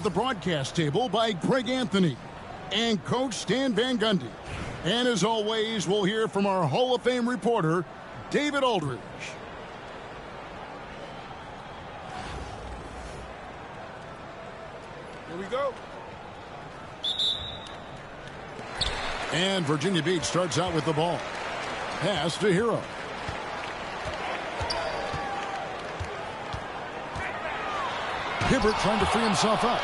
The broadcast table by Greg Anthony and Coach Stan Van Gundy. And as always, we'll hear from our Hall of Fame reporter, David Aldridge. Here we go. And Virginia Beach starts out with the ball. Pass to Hero. Hibbert trying to free himself up.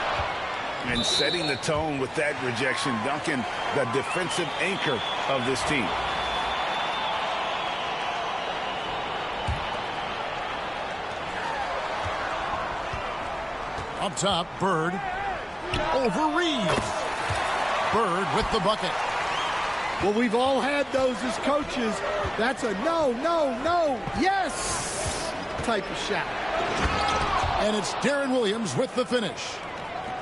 And setting the tone with that rejection. Duncan, the defensive anchor of this team. Up top, Bird. Over Reeves. Bird with the bucket. Well, we've all had those as coaches. That's a no, yes type of shot. And it's Darren Williams with the finish.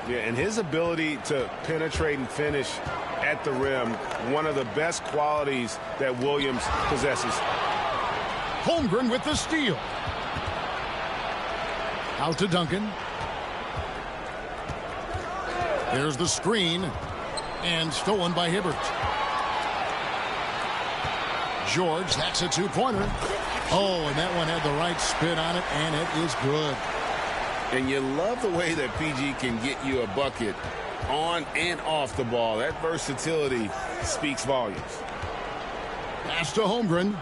Yeah, and his ability to penetrate and finish at the rim, one of the best qualities that Williams possesses. Holmgren with the steal. Out to Duncan. There's the screen. And stolen by Hibbert. George, that's a two-pointer. Oh, and that one had the right spin on it, and it is good. And you love the way that PG can get you a bucket on and off the ball. That versatility speaks volumes. Pass to Holmgren.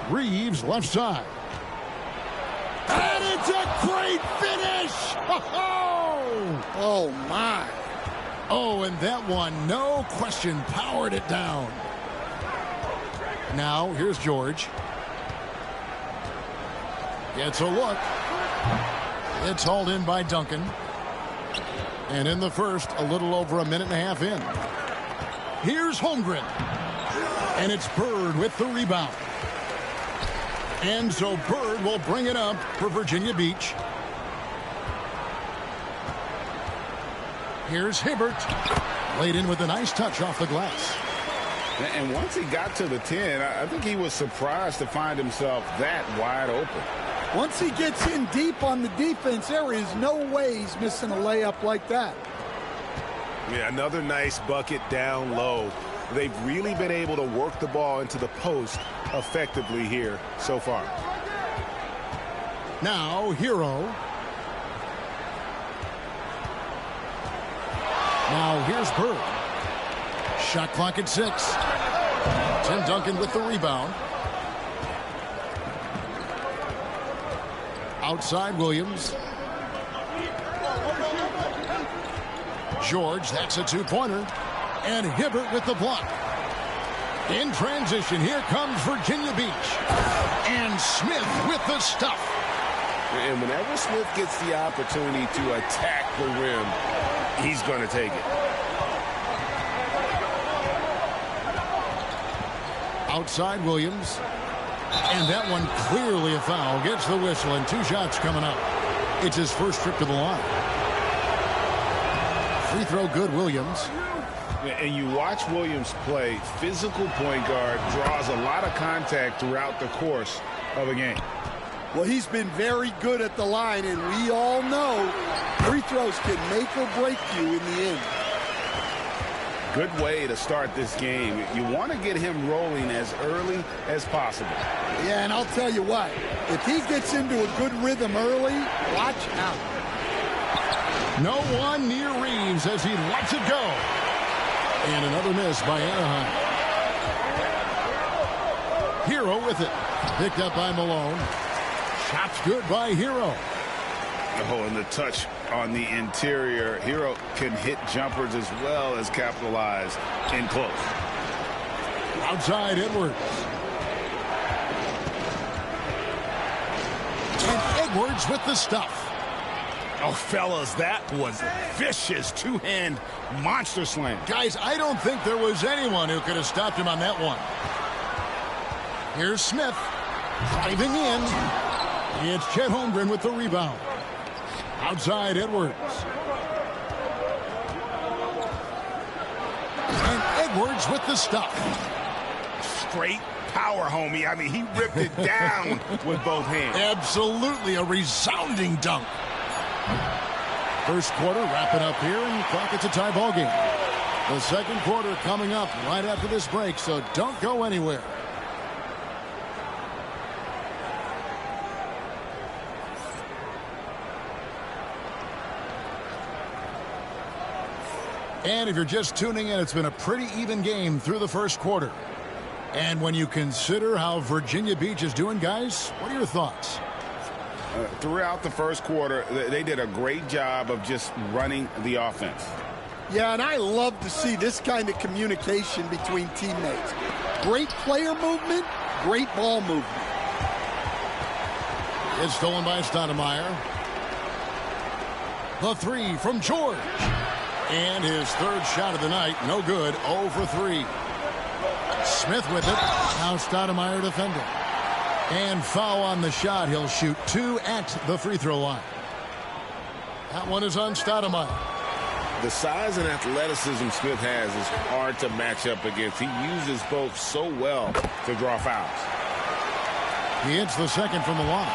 Reeves, left side. And it's a great finish! Oh, my. Oh, and that one, no question, powered it down. Now, here's George. Gets a look. It's hauled in by Duncan. And in the first, a little over a minute and a half in. Here's Holmgren. And it's Bird with the rebound. And so Bird will bring it up for Virginia Beach. Here's Hibbert. Laid in with a nice touch off the glass. And once he got to the 10, I think he was surprised to find himself that wide open. Once he gets in deep on the defense, there is no way he's missing a layup like that. Yeah, another nice bucket down low. They've really been able to work the ball into the post effectively here so far. Now, Hero. Now, here's Bird. Shot clock at 6. Tim Duncan with the rebound. Outside, Williams. George, that's a two-pointer. And Hibbert with the block. In transition, here comes Virginia Beach. And Smith with the stuff. And whenever Smith gets the opportunity to attack the rim, he's going to take it. Outside, Williams. And that one clearly a foul. Gets the whistle, and 2 shots coming up. It's his first trip to the line. Free throw good, Williams. And you watch Williams play. Physical point guard, draws a lot of contact throughout the course of a game. Well, he's been very good at the line, and we all know free throws can make or break you in the end. Good way to start this game. You want to get him rolling as early as possible. Yeah, and I'll tell you what, if he gets into a good rhythm early, watch out. No one near Reeves as he lets it go. And another miss by Anaheim. Hero with it. Picked up by Malone. Shot's good by Hero. Oh, and the touch on the interior. Hero can hit jumpers as well as capitalize in close. Outside, Edwards. And Edwards with the stuff. Oh, fellas, that was vicious two-hand monster slam. Guys, I don't think there was anyone who could have stopped him on that one. Here's Smith driving in. It's Chet Holmgren with the rebound. Outside, Edwards. And Edwards with the stuff. Straight power, homie. I mean, he ripped it down with both hands. Absolutely a resounding dunk. First quarter wrapping up here, and clock, it's a tie ball game. The second quarter coming up right after this break, so don't go anywhere. And if you're just tuning in, it's been a pretty even game through the first quarter. And when you consider how Virginia Beach is doing, guys, what are your thoughts? Throughout the first quarter, they did a great job of just running the offense. Yeah, and I love to see this kind of communication between teammates. Great player movement, great ball movement. It's stolen by Stoudemire. The three from George. And his third shot of the night, no good, 0 for 3. Smith with it. Now Stoudemire defending. And foul on the shot. He'll shoot 2 at the free throw line. That one is on Stoudemire. The size and athleticism Smith has is hard to match up against. He uses both so well to draw fouls. He hits the second from the line.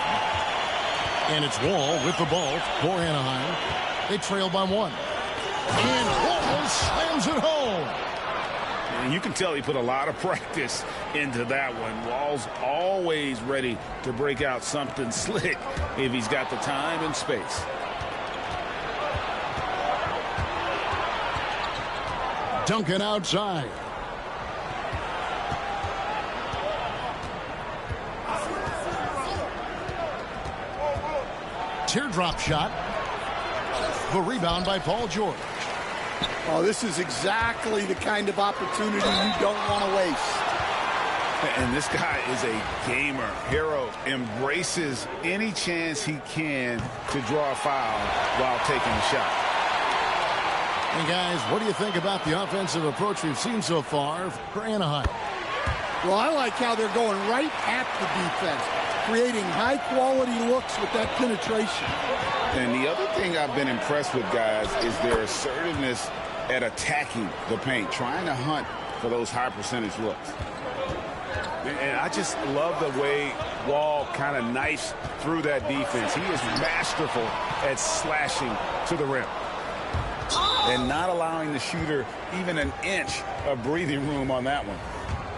And it's Wall with the ball for Anaheim. They trail by 1. And Wall slams it home. And you can tell he put a lot of practice into that one. Wall's always ready to break out something slick if he's got the time and space. Duncan outside. Teardrop shot. The rebound by Paul George. Oh, this is exactly the kind of opportunity you don't want to waste. And this guy is a gamer. Hero embraces any chance he can to draw a foul while taking a shot. And guys, what do you think about the offensive approach we've seen so far for Anaheim? Well, I like how they're going right at the defense, creating high-quality looks with that penetration. And the other thing I've been impressed with, guys, is their assertiveness at attacking the paint, trying to hunt for those high-percentage looks. And I just love the way Wall kind of knifes through that defense. He is masterful at slashing to the rim. And not allowing the shooter even an inch of breathing room on that one.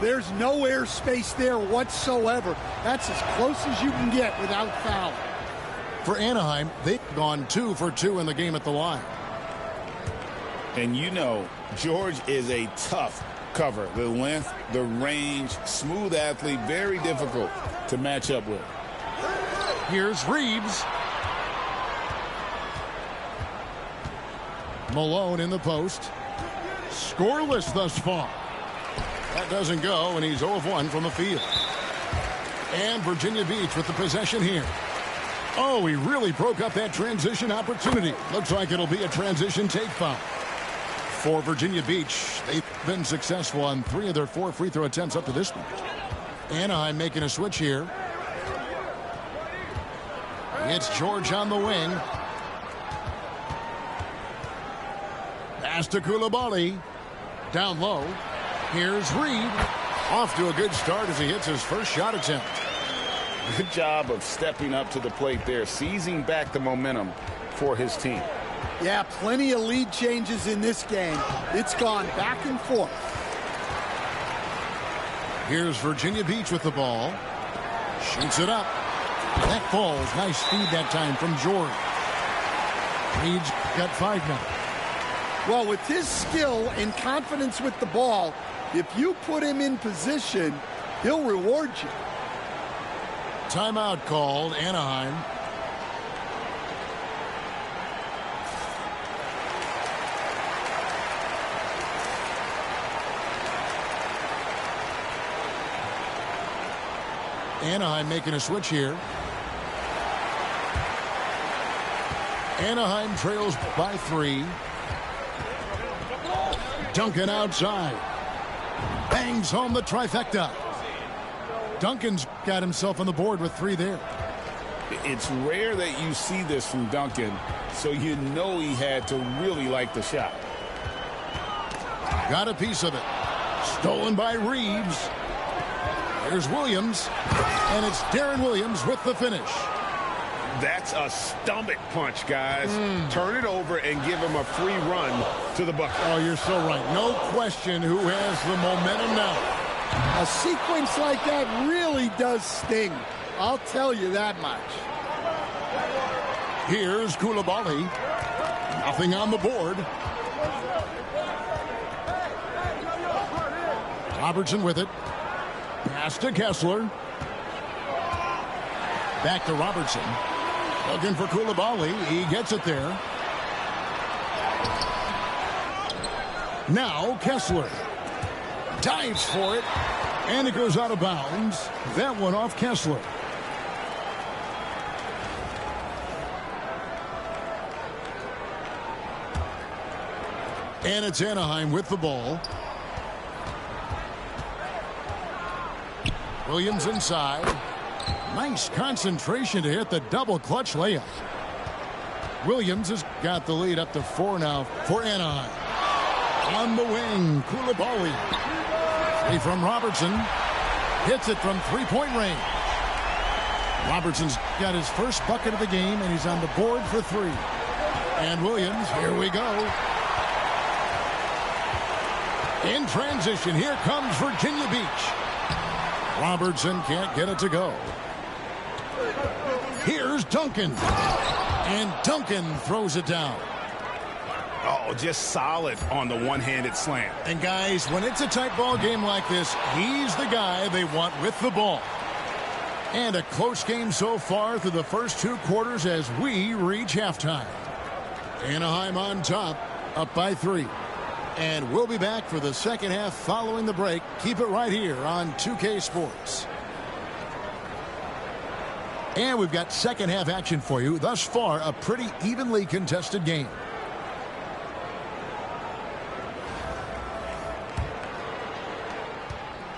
There's no air space there whatsoever. That's as close as you can get without foul. For Anaheim, they've gone 2 for 2 in the game at the line. And you know, George is a tough cover. The length, the range, smooth athlete, very difficult to match up with. Here's Reeves. Malone in the post. Scoreless thus far. That doesn't go, and he's 0 of 1 from the field. And Virginia Beach with the possession here. Oh, he really broke up that transition opportunity. Looks like it'll be a transition take foul. For Virginia Beach, they've been successful on 3 of their 4 free throw attempts up to this point. Anaheim making a switch here. It's George on the wing. Pass to Coulibaly. Down low. Here's Reed. Off to a good start as he hits his first shot attempt. Good job of stepping up to the plate there, seizing back the momentum for his team. Yeah, plenty of lead changes in this game. It's gone back and forth. Here's Virginia Beach with the ball. Shoots it up. That falls. Nice speed that time from George. Reed's got 5 now. Well, with his skill and confidence with the ball, if you put him in position, he'll reward you. Timeout called, Anaheim. Anaheim making a switch here. Anaheim trails by 3. Duncan outside. Bangs home the trifecta. Duncan's got himself on the board with 3 there. It's rare that you see this from Duncan, so you know he had to really like the shot. Got a piece of it. Stolen by Reeves. There's Williams. And it's Darren Williams with the finish. That's a stomach punch, guys. Turn it over and give him a free run to the bucket. Oh, you're so right. No question who has the momentum now. A sequence like that really does sting. I'll tell you that much. Here's Koulibaly. Nothing on the board. Robertson with it. Pass to Kessler. Back to Robertson. Looking for Koulibaly. He gets it there. Now Kessler. Dives for it. And it goes out of bounds. That one off Kessler. And it's Anaheim with the ball. Williams inside. Nice concentration to hit the double clutch layup. Williams has got the lead up to 4 now for Anaheim. On the wing, Koulibaly. Three from Robertson. Hits it from three-point range. Robertson's got his first bucket of the game, and he's on the board for 3. And Williams, here we go. In transition, here comes Virginia Beach. Robertson can't get it to go. Here's Duncan. And Duncan throws it down. Oh, just solid on the one-handed slam. And guys, when it's a tight ball game like this, he's the guy they want with the ball. And a close game so far through the first 2 quarters as we reach halftime. Anaheim on top, up by 3. And we'll be back for the second half following the break. Keep it right here on 2K Sports. And we've got second half action for you. Thus far, a pretty evenly contested game.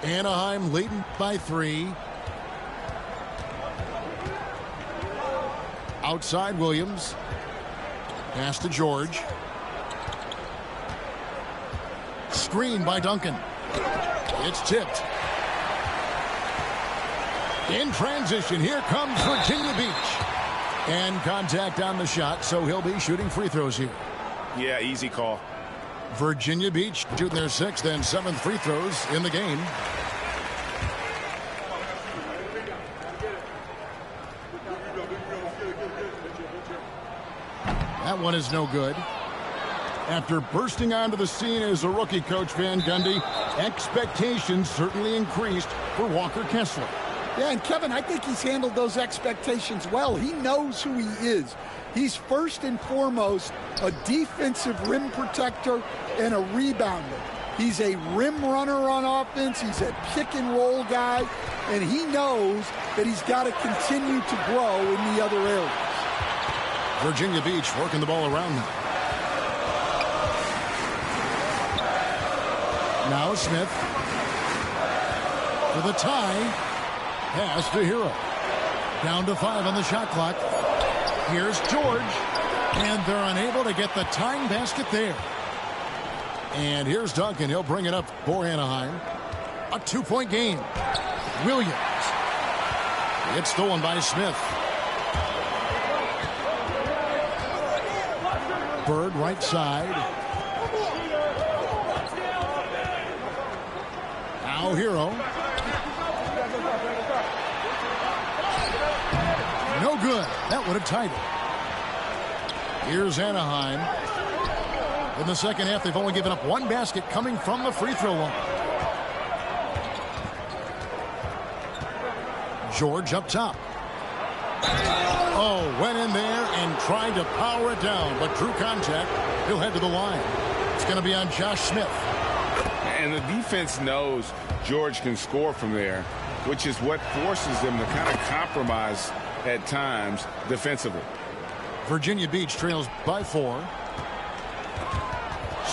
Anaheim leading by 3. Outside Williams. Pass to George. Screen by Duncan. It's tipped. In transition, here comes Virginia Beach. And contact on the shot, so he'll be shooting free throws here. Yeah, easy call. Virginia Beach shooting their 6th and 7th free throws in the game. That one is no good. After bursting onto the scene as a rookie, Coach Van Gundy, expectations certainly increased for Walker Kessler. Yeah, and Kevin, I think he's handled those expectations well. He knows who he is. He's first and foremost a defensive rim protector and a rebounder. He's a rim runner on offense. He's a pick and roll guy, and he knows that he's got to continue to grow in the other areas. Virginia Beach working the ball around now. Now Smith for the tie. Pass to Hero. Down to 5 on the shot clock. Here's George. And they're unable to get the tying basket there. And here's Duncan. He'll bring it up for Anaheim. A 2-point game. Williams. It's stolen by Smith. Bird right side. Now Hero. No good. That would have tied it. Here's Anaheim. In the second half, they've only given up 1 basket coming from the free throw line. George up top. Oh, went in there and tried to power it down, but drew contact. He'll head to the line. It's going to be on Josh Smith. And the defense knows George can score from there, which is what forces them to kind of compromise at times defensively. Virginia Beach trails by 4.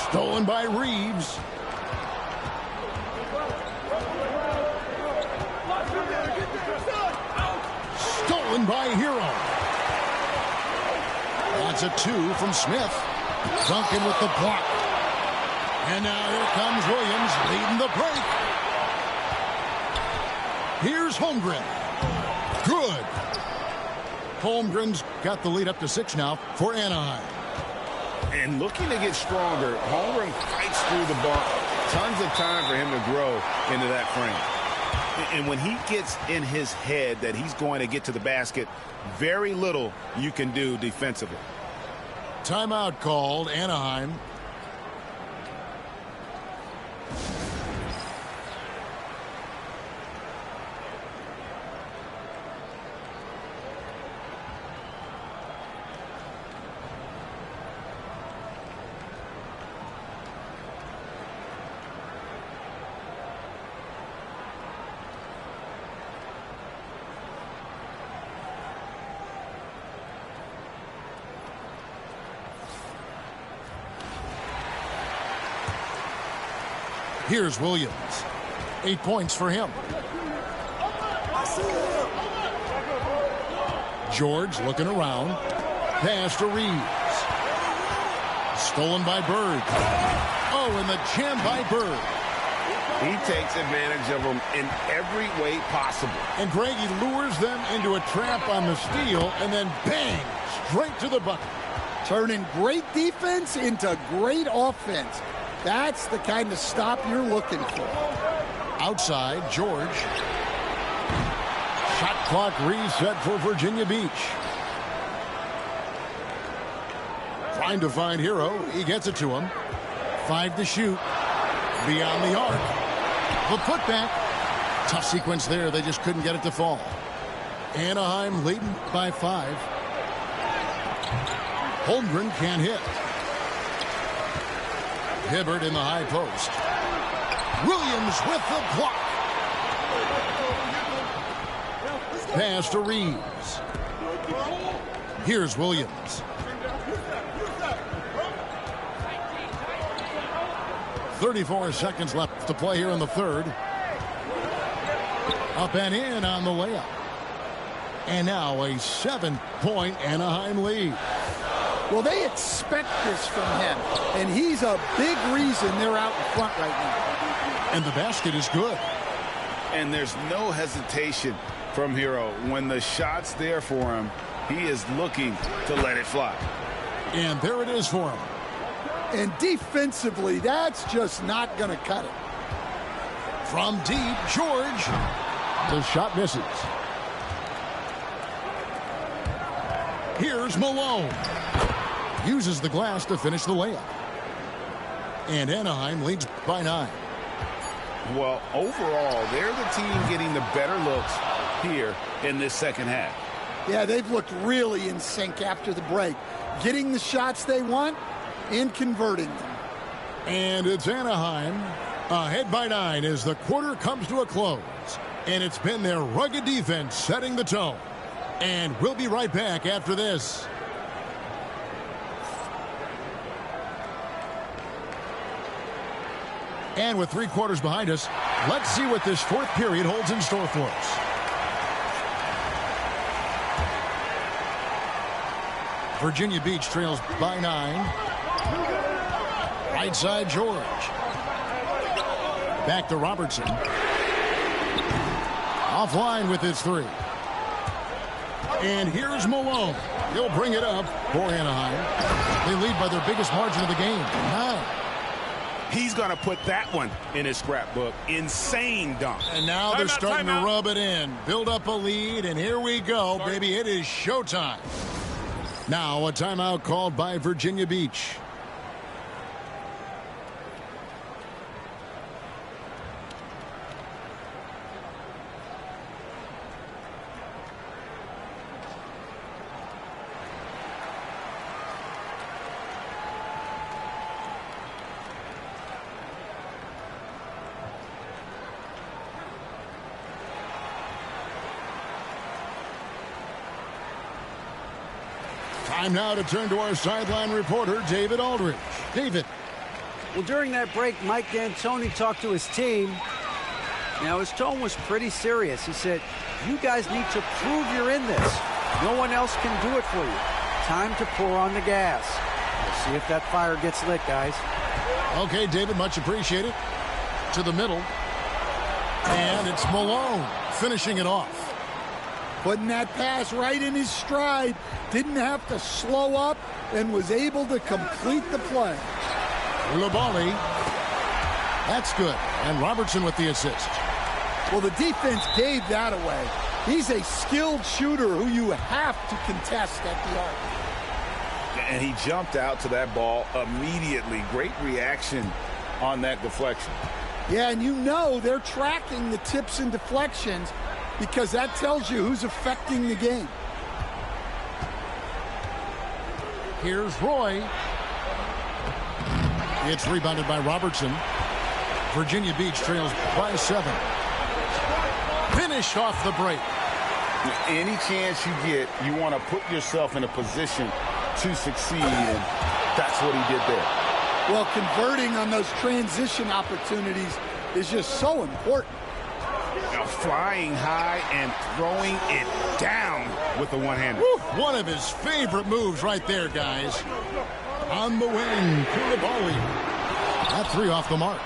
Stolen by Reeves. Stolen by Hero. That's a 2 from Smith. Duncan with the block. And now here comes Williams leading the break. Here's Holmgren. Good. Holmgren's got the lead up to 6 now for Anaheim. And looking to get stronger, Holmgren fights through the bump. Tons of time for him to grow into that frame. And when he gets in his head that he's going to get to the basket, very little you can do defensively. Timeout called, Anaheim. Here's Williams. 8 points for him. George looking around. Pass to Reeves. Stolen by Bird. Oh, and the jam by Bird. He takes advantage of them in every way possible. And Greg, he lures them into a trap on the steal, and then bang, straight to the bucket. Turning great defense into great offense. That's the kind of stop you're looking for. Outside, George. Shot clock reset for Virginia Beach. Trying to find Hero. He gets it to him. 5 to shoot. Beyond the arc. The putback. Tough sequence there. They just couldn't get it to fall. Anaheim leading by 5. Holmgren can't hit. Hibbert in the high post. Williams with the block. Pass to Reeves. Here's Williams. 34 seconds left to play here in the third. Up and in on the layup. And now a 7-point Anaheim lead. Well, they expect this from him, and he's a big reason they're out in front right now. And the basket is good. And there's no hesitation from Hero. When the shot's there for him, he is looking to let it fly. And there it is for him. And defensively, that's just not going to cut it. From deep, George. The shot misses. Here's Malone. Uses the glass to finish the layup. And Anaheim leads by 9. Well, overall, they're the team getting the better looks here in this second half. Yeah, they've looked really in sync after the break. Getting the shots they want and converting them. And it's Anaheim ahead by 9 as the quarter comes to a close. And it's been their rugged defense setting the tone. And we'll be right back after this. And with 3 quarters behind us, let's see what this fourth period holds in store for us. Virginia Beach trails by 9. Right side, George. Back to Robertson. Offline with his 3. And here's Malone. He'll bring it up for Anaheim. They lead by their biggest margin of the game, 9. He's going to put that one in his scrapbook. Insane dunk. And now they're starting to rub it in. Build up a lead, and here we go, baby. It is showtime. Now a timeout called by Virginia Beach. Time now to turn to our sideline reporter, David Aldridge. David. Well, during that break, Mike D'Antoni talked to his team. Now, his tone was pretty serious. He said, you guys need to prove you're in this. No one else can do it for you. Time to pour on the gas. We'll see if that fire gets lit, guys. Okay, David, much appreciated. To the middle. And it's Malone finishing it off Putting that pass right in his stride. Didn't have to slow up and was able to complete the play. Labali. That's good. And Robertson with the assist. Well, the defense gave that away. He's a skilled shooter who you have to contest at the arc. And he jumped out to that ball immediately. Great reaction on that deflection. Yeah, and you know they're tracking the tips and deflections because that tells you who's affecting the game. Here's Roy. It's rebounded by Robertson. Virginia Beach trails by 7. Finish off the break. Any chance you get, you want to put yourself in a position to succeed, and that's what he did there. Well, converting on those transition opportunities is just so important. Now, flying high and throwing it down with the one-hander. One of his favorite moves right there, guys. On the wing, Koulibaly. That 3 off the mark.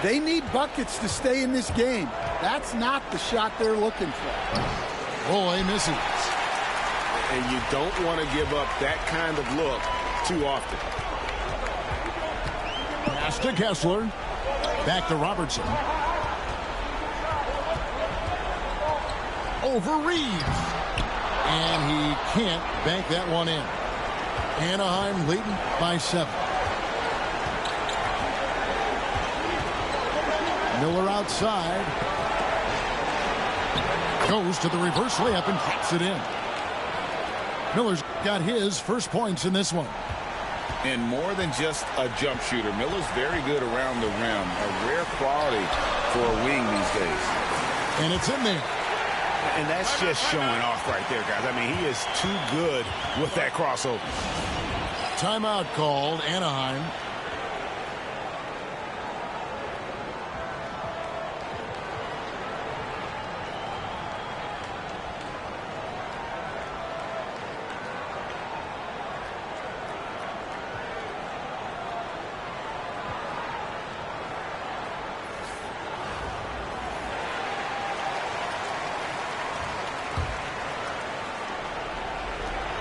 They need buckets to stay in this game. That's not the shot they're looking for. Roy misses. And you don't want to give up that kind of look too often. Pass to Kessler. Back to Robertson. Over Reeves. And he can't bank that one in. Anaheim leading by 7. Miller outside. Goes to the reverse layup and taps it in. Miller's got his first points in this one. And more than just a jump shooter, Miller's very good around the rim. A rare quality for a wing these days. And it's in there. And that's just showing off right there, guys. I mean, he is too good with that crossover. Timeout called, Anaheim.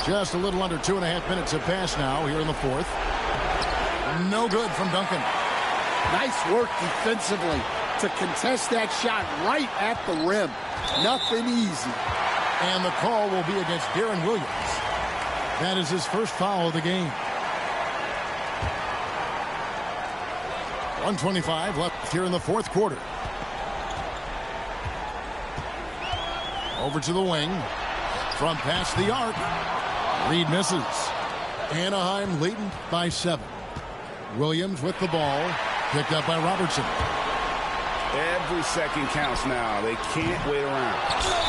Just a little under 2.5 minutes have passed now here in the 4th. No good from Duncan. Nice work defensively to contest that shot right at the rim. Nothing easy. And the call will be against Darren Williams. That is his first foul of the game. 1:25 left here in the 4th quarter. Over to the wing. From past the arc. Reed misses. Anaheim leading by 7. Williams with the ball. Picked up by Robertson. Every second counts now. They can't wait around.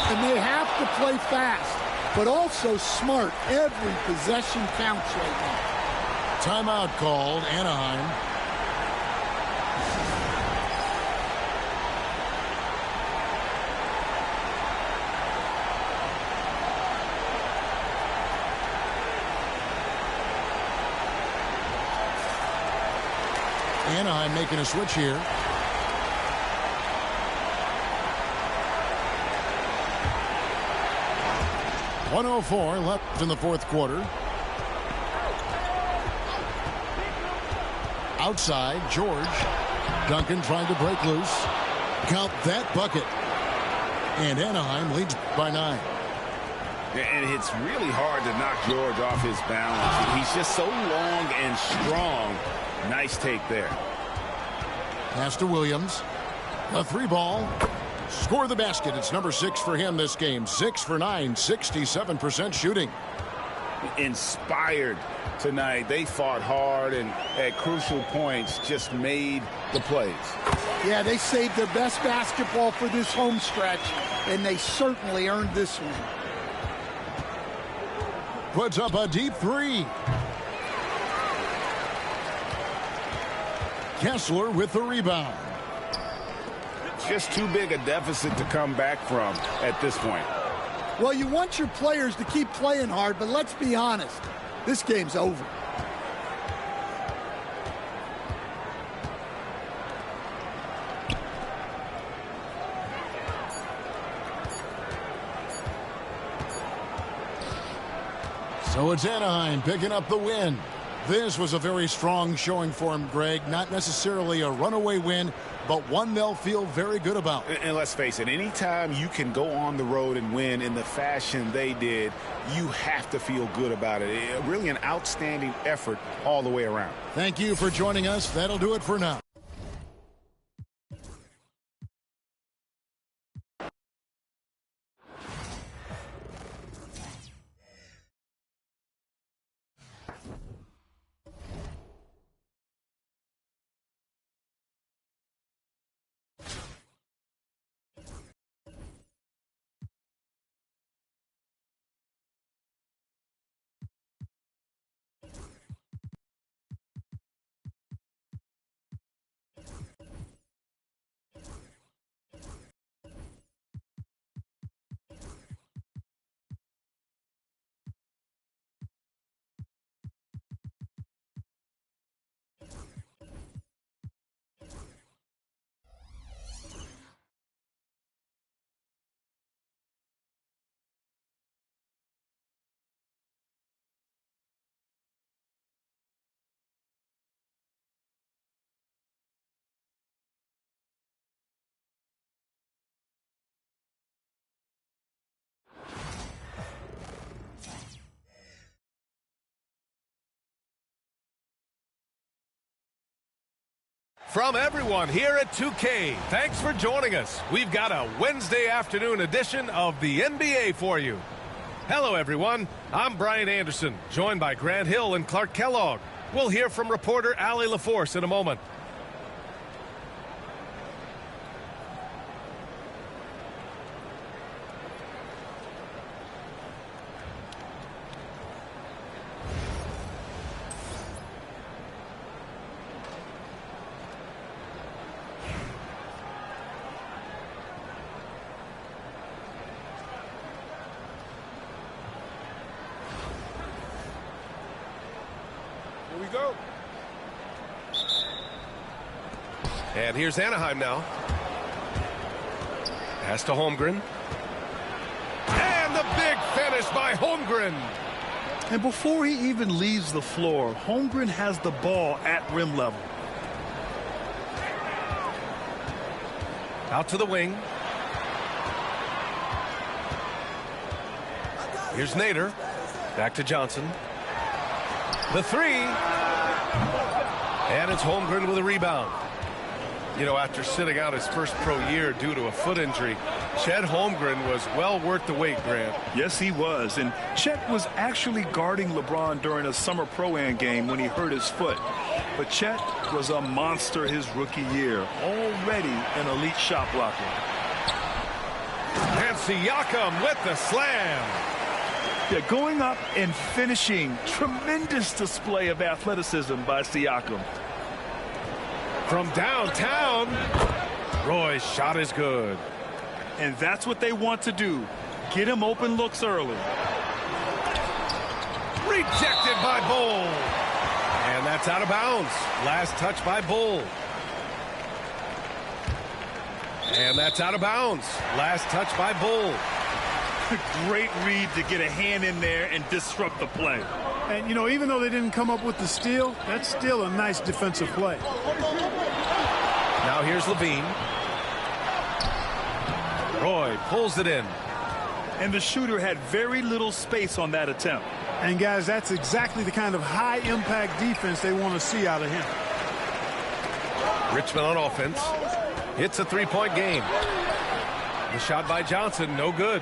And they have to play fast, but also smart. Every possession counts right now. Timeout called, Anaheim. Anaheim making a switch here. .104 left in the 4th quarter. Outside, George. Duncan trying to break loose. Count that bucket. And Anaheim leads by 9. And it's really hard to knock George off his balance. He's just so long and strong. Nice take there. Pass to Williams. A 3 ball. Score the basket. It's number 6 for him this game. 6 for 9, 67% shooting. Inspired tonight. They fought hard and at crucial points just made the plays. Yeah, they saved their best basketball for this home stretch, and they certainly earned this one. Puts up a deep 3. Kessler with the rebound. Just too big a deficit to come back from at this point. Well, you want your players to keep playing hard, but let's be honest. This game's over. So it's Anaheim picking up the win. This was a very strong showing for him, Greg. Not necessarily a runaway win, but one they'll feel very good about. And let's face it, anytime you can go on the road and win in the fashion they did, you have to feel good about it. Really an outstanding effort all the way around. Thank you for joining us. That'll do it for now. From everyone here at 2K, thanks for joining us. We've got a Wednesday afternoon edition of the NBA for you. Hello, everyone. I'm Brian Anderson, joined by Grant Hill and Clark Kellogg. We'll hear from reporter Allie LaForce in a moment. Go. And here's Anaheim now. Pass to Holmgren. And the big finish by Holmgren. And before he even leaves the floor, Holmgren has the ball at rim level. Out to the wing. Here's Nader. Back to Johnson. The three. And it's Holmgren with a rebound. You know, after sitting out his first pro year due to a foot injury, Chet Holmgren was well worth the wait, Grant. Yes, he was. And Chet was actually guarding LeBron during a summer Pro-Am game when he hurt his foot. But Chet was a monster his rookie year, already an elite shot blocker. And Siakam with the slam. Yeah, going up and finishing. Tremendous display of athleticism by Siakam. From downtown, Roy's shot is good. And that's what they want to do. Get him open looks early. Rejected by Bull. And that's out of bounds. Last touch by Bull. And that's out of bounds. Last touch by Bull. Great read to get a hand in there and disrupt the play. And, you know, even though they didn't come up with the steal, that's still a nice defensive play. Now here's Levine. Roy pulls it in. And the shooter had very little space on that attempt. And, guys, that's exactly the kind of high-impact defense they want to see out of him. Richmond on offense. Hits a three-point game. The shot by Johnson, no good.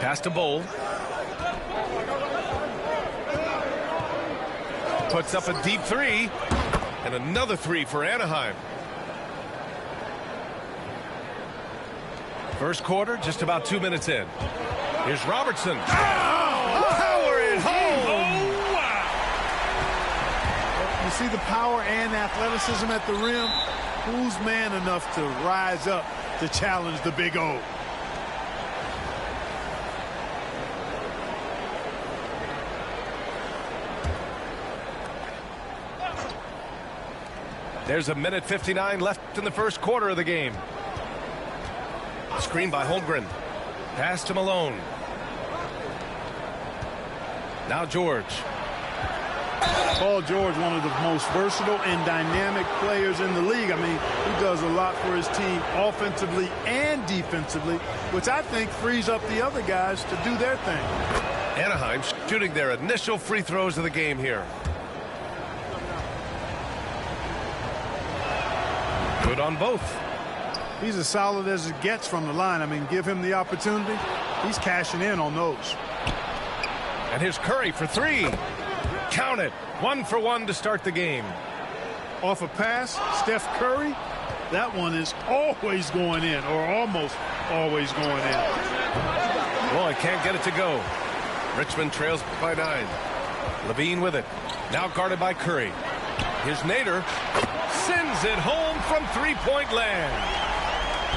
Pass to Bull. Puts up a deep three. And another three for Anaheim. First quarter, just about 2 minutes in. Here's Robertson. Power it home. You see the power and athleticism at the rim. Who's man enough to rise up to challenge the Big O? There's a minute 59 left in the first quarter of the game. Screen by Holmgren. Pass to Malone. Now George. Paul George, one of the most versatile and dynamic players in the league. I mean, he does a lot for his team offensively and defensively, which I think frees up the other guys to do their thing. Anaheim shooting their initial free throws of the game here. Good on both. He's as solid as it gets from the line. I mean, give him the opportunity. He's cashing in on those. And here's Curry for three. Count it. 1 for 1 to start the game. Off a pass, Steph Curry, that one is always going in, or almost always going in. Boy, can't get it to go. Richmond trails by 9. LaVine with it. Now guarded by Curry. Here's Nader. Sends it home from three-point land.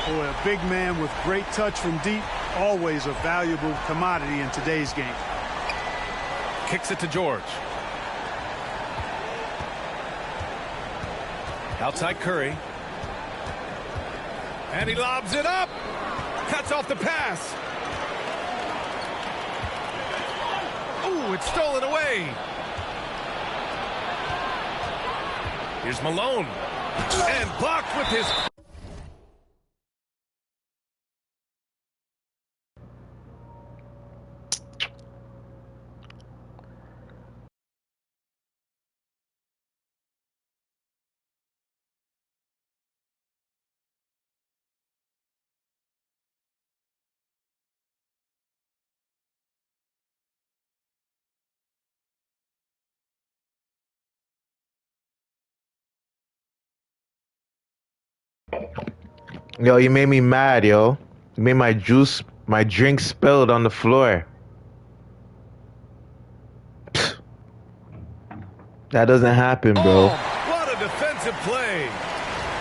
Boy, a big man with great touch from deep, always a valuable commodity in today's game. Kicks it to George. Outside Curry. And he lobs it up. Cuts off the pass. Ooh, it's stolen away. Here's Malone. And blocked with his... Yo, you made me mad, yo. You made my drink spilled on the floor. Pfft. That doesn't happen, bro. Oh, what a defensive play.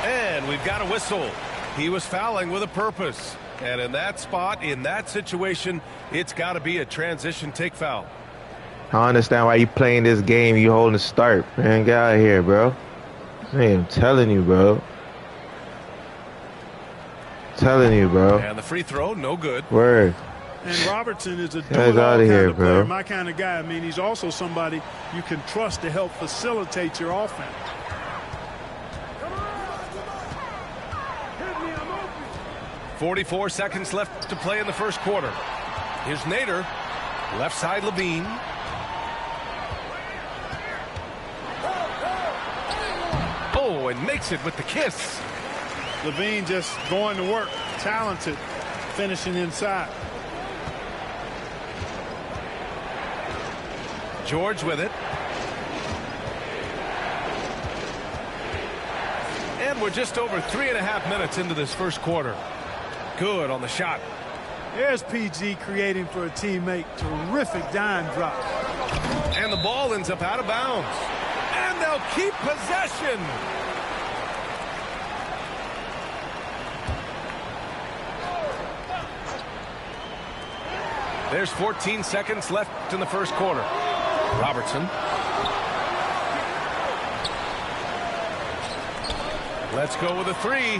And we've got a whistle. He was fouling with a purpose. And in that spot, in that situation, it's got to be a transition take foul. I don't understand why you playing this game. You holding the start. Man, get out of here, bro. Hey, I'm telling you, bro. Telling you, bro. And the free throw, no good. Word. And Robertson is a Get out of here, bro. player, my kind of guy. I mean, he's also somebody you can trust to help facilitate your offense. .44 seconds left to play in the first quarter. Here's Nader. Left side, LaVine. Oh, and makes it with the kiss. LaVine just going to work. Talented. Finishing inside. George with it. And we're just over 3.5 minutes into this first quarter. Good on the shot. There's PG creating for a teammate. Terrific dime drop. And the ball ends up out of bounds. And they'll keep possession. There's 14 seconds left in the first quarter. Robertson. Let's go with a three.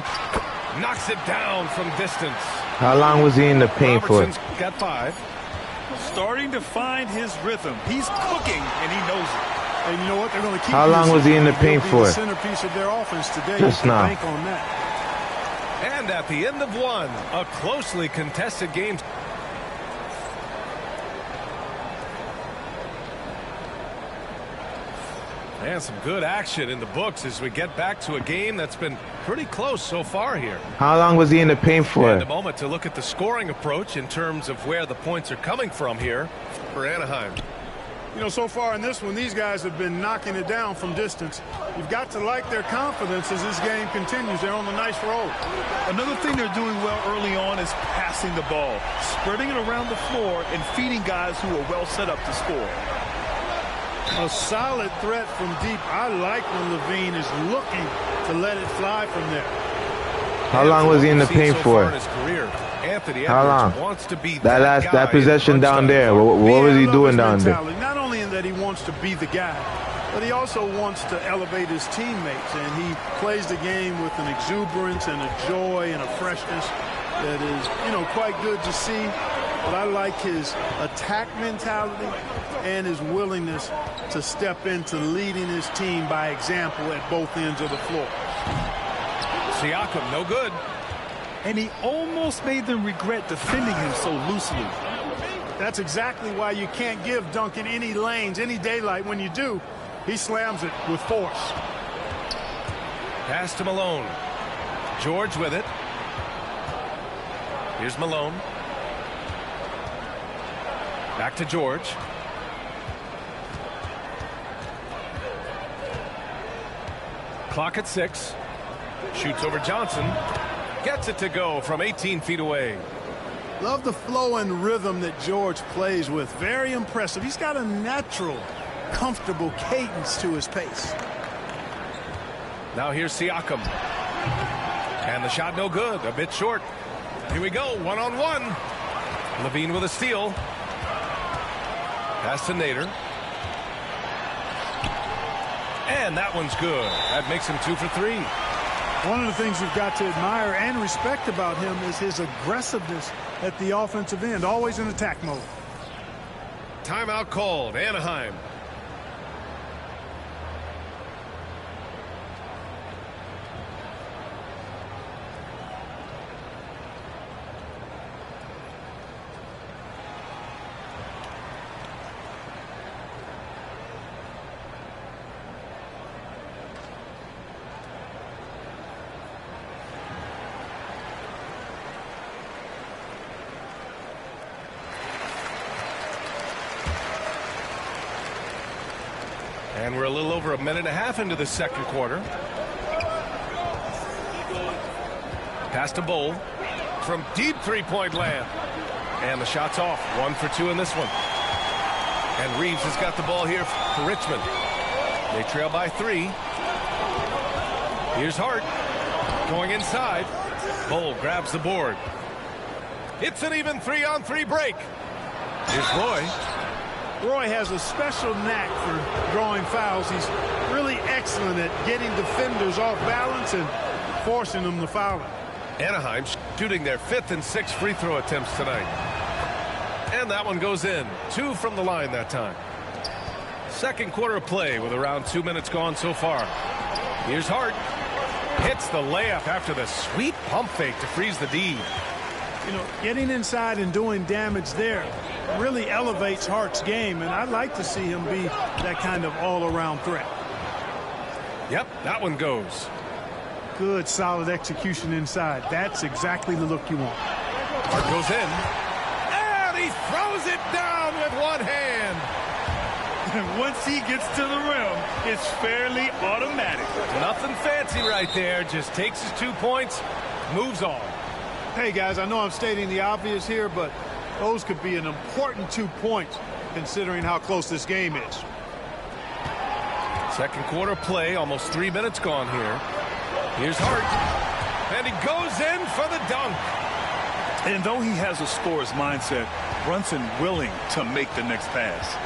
Knocks it down from distance. How long was he in the paint for? Robertson's got 5. Starting to find his rhythm. He's cooking, and he knows it. And you know what? They're going to keep. How long was he in the paint for? The centerpiece of their offense today. Just now. Bank on that. And at the end of one, a closely contested game. And some good action in the books as we get back to a game that's been pretty close so far here. How long was he in the paint for? And a moment to look at the scoring approach in terms of where the points are coming from here for Anaheim. You know, so far in this one, these guys have been knocking it down from distance. You've got to like their confidence as this game continues. They're on a nice roll. Another thing they're doing well early on is passing the ball, spreading it around the floor, and feeding guys who are well set up to score. A solid threat from deep. I like when LaVine is looking to let it fly from there. How long was he in the paint for? How long? Wants to be that possession down there. What was he doing down there? Not only in that he wants to be the guy, but he also wants to elevate his teammates, and he plays the game with an exuberance and a joy and a freshness. that is, you know, quite good to see. But I like his attack mentality and his willingness to step into leading his team by example at both ends of the floor. Siakam, no good. And he almost made them regret defending him so loosely. That's exactly why you can't give Duncan any lanes, any daylight. When you do, he slams it with force. Pass to Malone. George with it. Here's Malone. Back to George. Clock at 6. Shoots over Johnson. Gets it to go from 18 feet away. Love the flow and rhythm that George plays with. Very impressive. He's got a natural, comfortable cadence to his pace. Now here's Siakam. And the shot no good. A bit short. Here we go. One-on-one. Levine with a steal. Pass to Nader. And that one's good. That makes him 2 for 3. One of the things you've got to admire and respect about him is his aggressiveness at the offensive end, always in attack mode. Timeout called. Anaheim. And we're a little over a minute and a half into the second quarter. Pass to Bowl from deep three-point land. And the shot's off. 1 for 2 in this one. And Reeves has got the ball here for Richmond. They trail by 3. Here's Hart going inside. Bowl grabs the board. It's an even 3-on-3 break. Here's Roy. Roy has a special knack for drawing fouls. He's really excellent at getting defenders off balance and forcing them to foul him. Anaheim shooting their 5th and 6th free throw attempts tonight. And that one goes in. 2 from the line that time. Second quarter of play with around 2 minutes gone so far. Here's Hart. Hits the layup after the sweet pump fake to freeze the D. You know, getting inside and doing damage there really elevates Hart's game, and I'd like to see him be that kind of all-around threat. Yep, that one goes. Good, solid execution inside. That's exactly the look you want. Hart goes in, and he throws it down with one hand. And once he gets to the rim, it's fairly automatic. Nothing fancy right there. Just takes his 2 points, moves on. Hey, guys, I know I'm stating the obvious here, but those could be an important 2 points considering how close this game is. Second quarter play, almost 3 minutes gone here. Here's Hart, and he goes in for the dunk. And though he has a scorer's mindset, Brunson willing to make the next pass.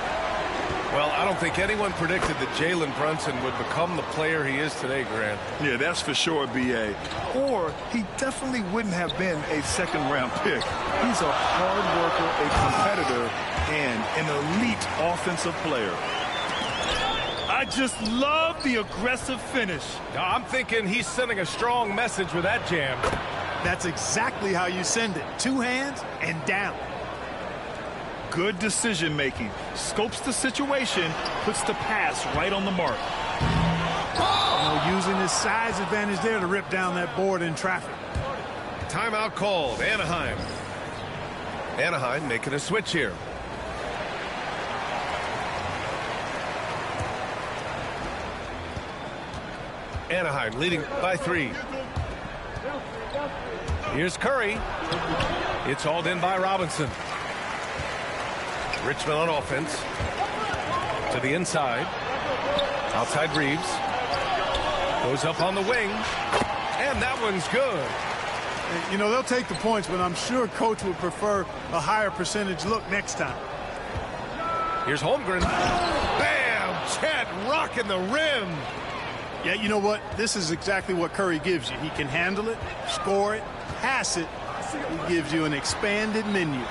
Well, I don't think anyone predicted that Jalen Brunson would become the player he is today, Grant. Yeah, that's for sure, B.A. Or he definitely wouldn't have been a second-round pick. He's a hard worker, a competitor, and an elite offensive player. I just love the aggressive finish. I'm thinking he's sending a strong message with that jam. That's exactly how you send it. 2 hands and down. Good decision-making. Scopes the situation, puts the pass right on the mark. You know, using his size advantage there to rip down that board in traffic. Timeout called. Anaheim. Anaheim making a switch here. Anaheim leading by 3. Here's Curry. It's hauled in by Robinson. Richmond on offense. To the inside. Outside Reeves. Goes up on the wing. And that one's good. You know, they'll take the points, but I'm sure Coach would prefer a higher percentage look next time. Here's Holmgren. Bam! Chet rocking the rim. Yeah, you know what? This is exactly what Curry gives you. He can handle it, score it, pass it, He gives you an expanded menu.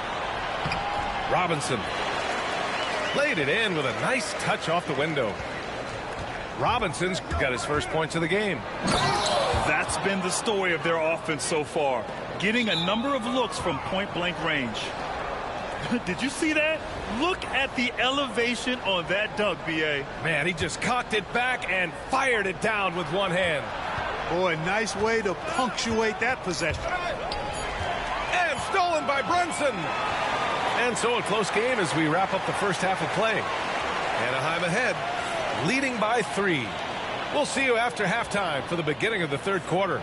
Robinson laid it in with a nice touch off the window. Robinson's got his first points of the game. That's been the story of their offense so far, getting a number of looks from point-blank range. Did you see that? Look at the elevation on that dunk, B.A. Man, he just cocked it back and fired it down with one hand. Boy, nice way to punctuate that possession. And stolen by Brunson. And so a close game as we wrap up the first half of play. Anaheim ahead, leading by 3. We'll see you after halftime for the beginning of the third quarter.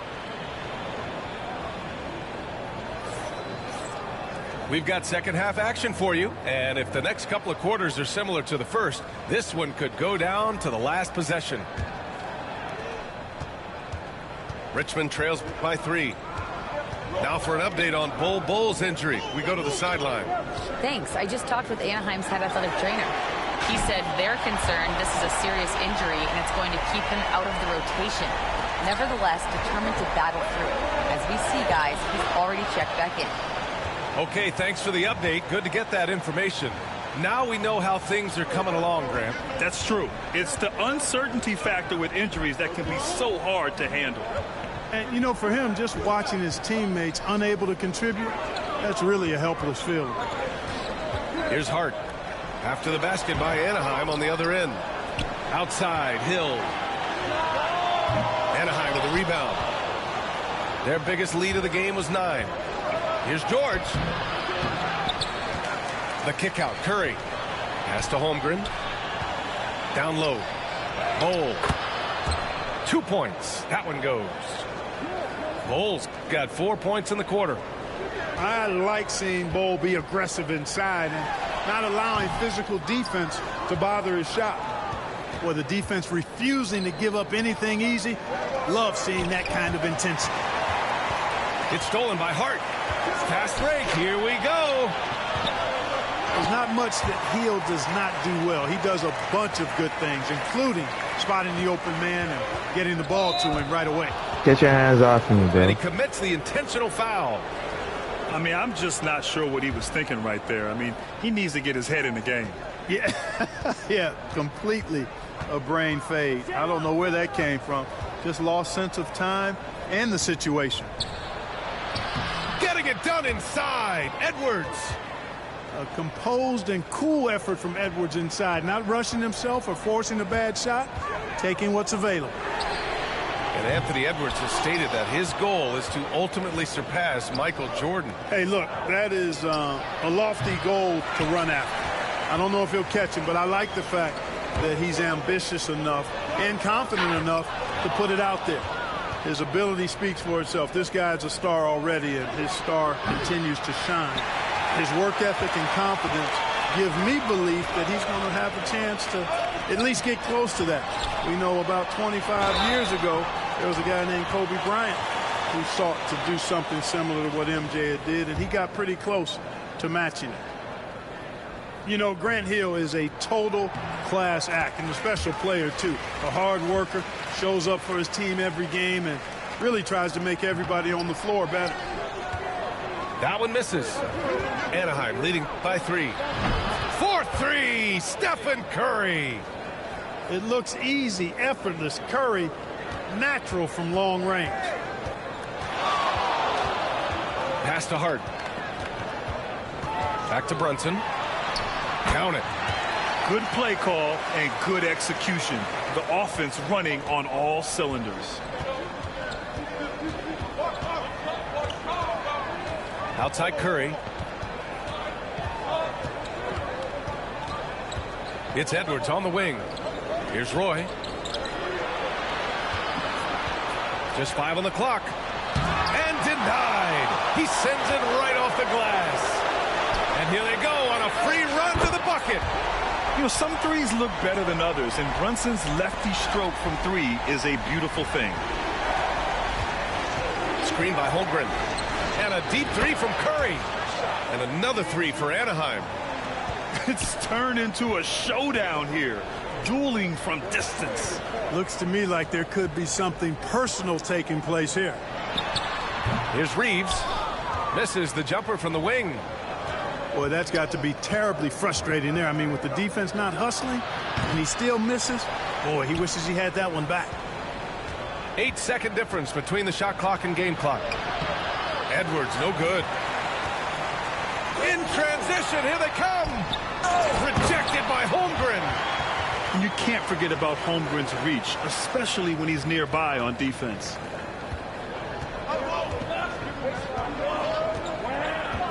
We've got second half action for you, and if the next couple of quarters are similar to the first, this one could go down to the last possession. Richmond trails by 3. Now for an update on Bull's injury. We go to the sideline. Thanks. I just talked with Anaheim's head athletic trainer. He said they're concerned this is a serious injury and it's going to keep him out of the rotation. Nevertheless, determined to battle through. As we see, guys, he's already checked back in. Okay, thanks for the update. Good to get that information. Now we know how things are coming along, Grant. That's true. It's the uncertainty factor with injuries that can be so hard to handle. And, you know, for him, just watching his teammates unable to contribute, that's really a helpless feeling. Here's Hart. After the basket by Anaheim on the other end. Outside, Hill. Anaheim with a rebound. Their biggest lead of the game was 9. Here's George. The kick out. Curry. Pass to Holmgren. Down low. Bull. 2 points. That one goes. Bull's got 4 points in the quarter. I like seeing Bull be aggressive inside and not allowing physical defense to bother his shot. Or the defense refusing to give up anything easy. Love seeing that kind of intensity. It's stolen by Hart. Fast break. Here we go. There's not much that Hill does not do well. He does a bunch of good things, including spotting the open man and getting the ball to him right away. Get your hands off me, And Bill. he commits the intentional foul. I mean, I'm just not sure what he was thinking right there. I mean, he needs to get his head in the game. Yeah, yeah, completely a brain fade. I don't know where that came from. Just lost sense of time and the situation. Getting it done inside. Edwards. A composed and cool effort from Edwards inside, not rushing himself or forcing a bad shot, taking what's available. And Anthony Edwards has stated that his goal is to ultimately surpass Michael Jordan. Hey, look, that is a lofty goal to run after. I don't know if he'll catch him, but I like the fact that he's ambitious enough and confident enough to put it out there. His ability speaks for itself. This guy's a star already, and his star continues to shine. His work ethic and confidence give me belief that he's going to have a chance to at least get close to that. We know about 25 years ago, there was a guy named Kobe Bryant who sought to do something similar to what MJ did, and he got pretty close to matching it. You know, Grant Hill is a total class act and a special player, too. A hard worker, shows up for his team every game, and really tries to make everybody on the floor better. That one misses. Anaheim leading by 3. 4-3, Stephen Curry. It looks easy, effortless. Curry, natural from long range. Pass to Hart. Back to Brunson. Count it. Good play call and good execution. The offense running on all cylinders. Outside Curry. It's Edwards on the wing. Here's Roy. Just 5 on the clock. And denied. He sends it right off the glass. And here they go on a free run to the bucket. You know, some threes look better than others, and Brunson's lefty stroke from 3 is a beautiful thing. Screen by Holmgren. And a deep 3 from Curry. And another 3 for Anaheim. It's turned into a showdown here. Dueling from distance. Looks to me like there could be something personal taking place here. Here's Reeves. Misses the jumper from the wing. Boy, that's got to be terribly frustrating there. I mean, with the defense not hustling, and he still misses, boy, he wishes he had that one back. 8-second difference between the shot clock and game clock. Edwards, no good. In transition, here they come. Oh, rejected by Holmgren. And you can't forget about Holmgren's reach, especially when he's nearby on defense.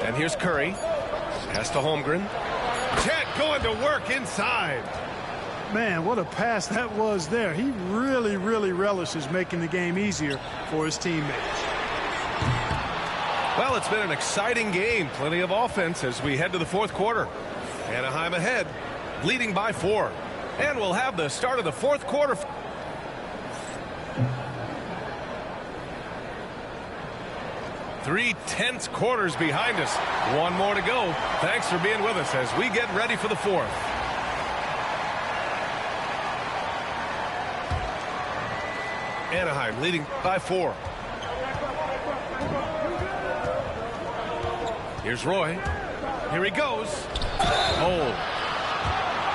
And here's Curry. Pass to Holmgren. Chet going to work inside. Man, what a pass that was there. He really, really relishes making the game easier for his teammates. Well, it's been an exciting game. Plenty of offense as we head to the fourth quarter. Anaheim ahead, leading by 4. And we'll have the start of the fourth quarter. 3 tense quarters behind us. One more to go. Thanks for being with us as we get ready for the fourth. Anaheim leading by 4. Here's Roy. Here he goes. Oh.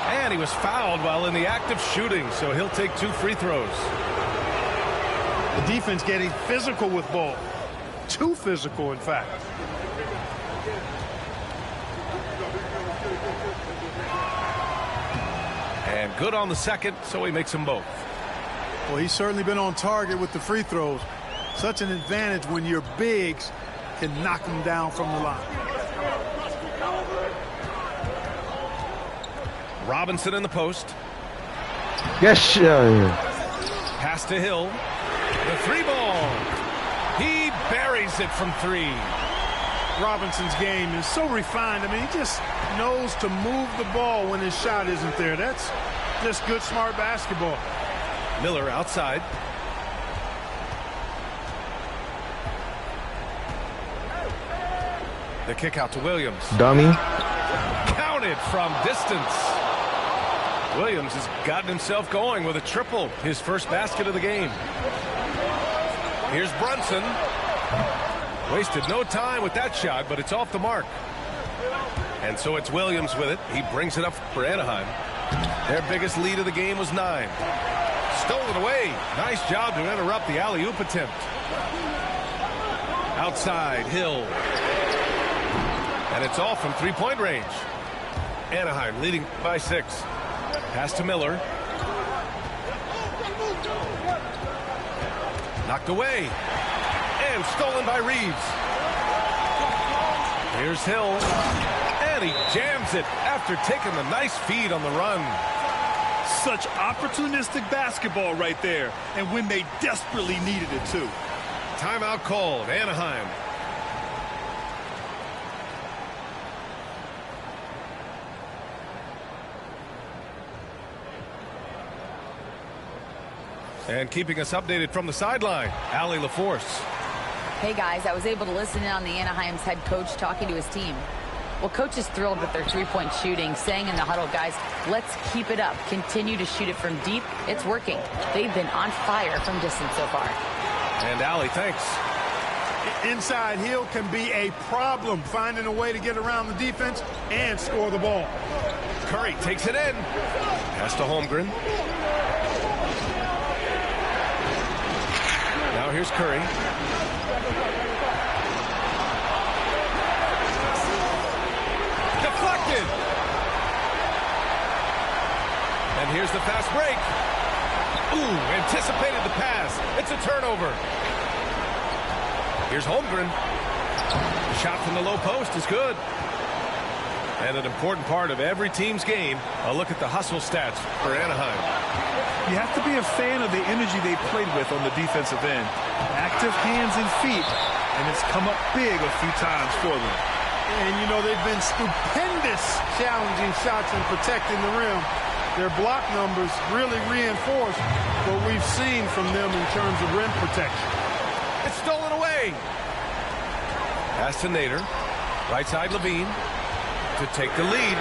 And he was fouled while in the act of shooting, so he'll take 2 free throws. The defense getting physical with ball. Too physical, in fact. And good on the second, so he makes them both. Well, he's certainly been on target with the free throws. Such an advantage when your bigs can knock them down from the line. Robinson in the post. Yes, Pass to Hill. The 3-ball. He buries it from 3. Robinson's game is so refined. I mean, he just knows to move the ball when his shot isn't there. That's just good, smart basketball. Miller outside. The kick out to Williams. Dummy. Counted from distance. Williams has gotten himself going with a triple, his first basket of the game. Here's Brunson. Wasted no time with that shot, but it's off the mark. And so it's Williams with it. He brings it up for Anaheim. Their biggest lead of the game was 9. Stolen away. Nice job to interrupt the alley-oop attempt. Outside, Hill. And it's all from 3-point range. Anaheim leading by 6. Pass to Miller. Knocked away. And stolen by Reeves. Here's Hill. And he jams it after taking the nice feed on the run. Such opportunistic basketball right there. And when they desperately needed it, too. Timeout called. Anaheim. And keeping us updated from the sideline, Allie LaForce. Hey guys, I was able to listen in on the Anaheim's head coach talking to his team. Well, coach is thrilled with their 3-point shooting, saying in the huddle, guys, let's keep it up. Continue to shoot it from deep. It's working. They've been on fire from distance so far. And Allie, thanks. Inside, Hill can be a problem, finding a way to get around the defense and score the ball. Curry takes it in. Pass to Holmgren. Now here's Curry. Deflected. And here's the fast break. Ooh, anticipated the pass. It's a turnover. Here's Holmgren. The shot from the low post is good. And an important part of every team's game, a look at the hustle stats for Anaheim. You have to be a fan of the energy they played with on the defensive end. Active hands and feet, and it's come up big a few times for them. And, you know, they've been stupendous challenging shots and protecting the rim. Their block numbers really reinforce what we've seen from them in terms of rim protection. It's stolen away. Pass to Nader. Right side, Levine to take the lead.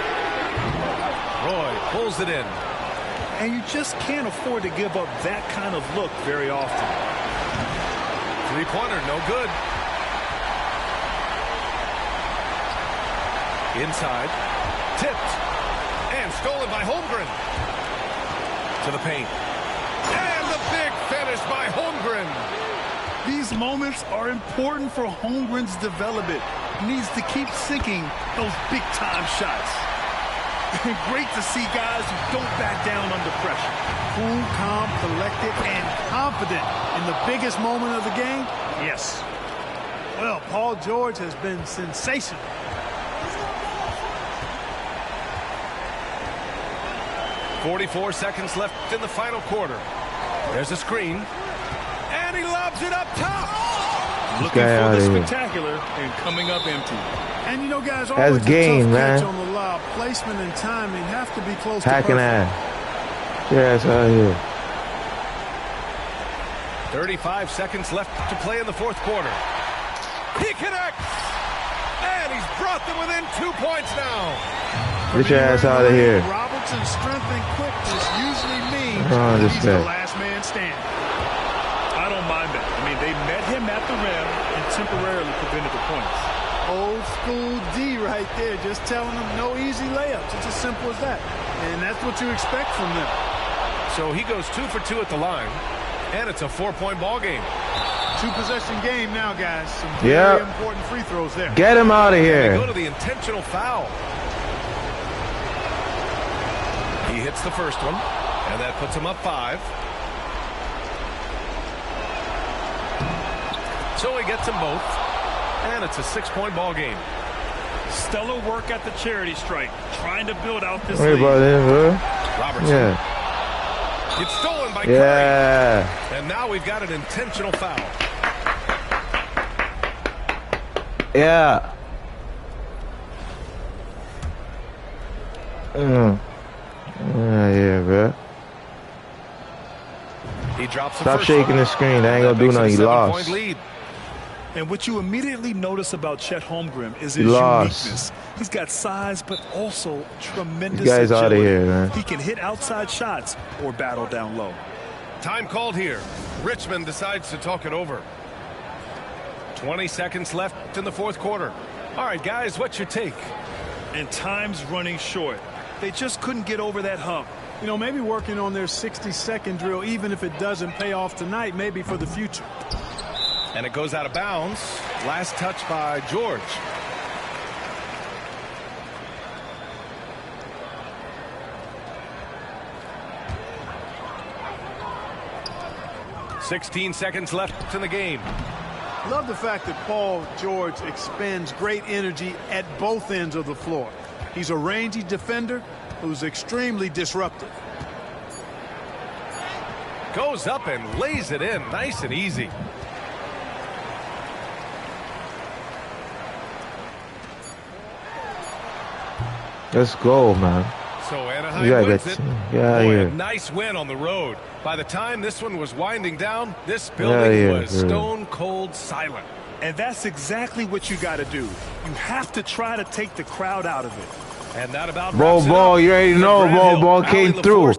Roy pulls it in. And you just can't afford to give up that kind of look very often. 3-pointer, no good. Inside. Tipped. And stolen by Holmgren. To the paint. And the big finish by Holmgren. These moments are important for Holmgren's development. He needs to keep sinking those big-time shots. Great to see guys who don't back down under pressure. Cool, calm, collected, and confident in the biggest moment of the game? Yes. Well, Paul George has been sensational. .44 seconds left in the final quarter. There's a screen. And he lobs it up top. Looking for the spectacular and coming up empty. And you know, guys, always that's game, man. Man. On the lob. Placement and timing have to be close Hacking to perfect. Yes, out here. 35 seconds left to play in the fourth quarter. He connects. And he's brought them within 2 points now. Get your ass out of here. Robertson's strength and quickness usually means he's the last man standing. I don't mind that. I mean, they met him at the rim and temporarily prevented the points. Old school D right there, just telling them no easy layups. It's as simple as that. And that's what you expect from them. So he goes 2 for 2 at the line, and it's a 4-point ball game. 2-possession game now, guys. Some very important free throws there. Get him out of here. They go to the intentional foul. He hits the first one, and that puts him up 5. So he gets them both, and it's a 6-point ball game. Stellar work at the charity strike, trying to build out this lead. Robertson. Yeah. It's stolen by Curry. And now we've got an intentional foul. Yeah. Yeah, bro. He drops Stop shaking the screen. That ain't gonna do nothing. You lost. And what you immediately notice about Chet Holmgren is his uniqueness. He's got size, but also tremendous agility. Out of here, man. He can hit outside shots or battle down low. Time called here. Richmond decides to talk it over. 20 seconds left in the fourth quarter. All right, guys, what's your take? And time's running short. They just couldn't get over that hump. You know, maybe working on their 60-second drill, even if it doesn't pay off tonight, maybe for the future. And it goes out of bounds. Last touch by George. .16 seconds left in the game. Love the fact that Paul George expends great energy at both ends of the floor. He's a rangy defender who's extremely disruptive. Goes up and lays it in nice and easy. Let's go, man. So Anaheim wins it. A nice win on the road. By the time this one was winding down, this building was stone cold silent. And that's exactly what you got to do. You have to try to take the crowd out of it. And that about ball, you already know. Ball came through.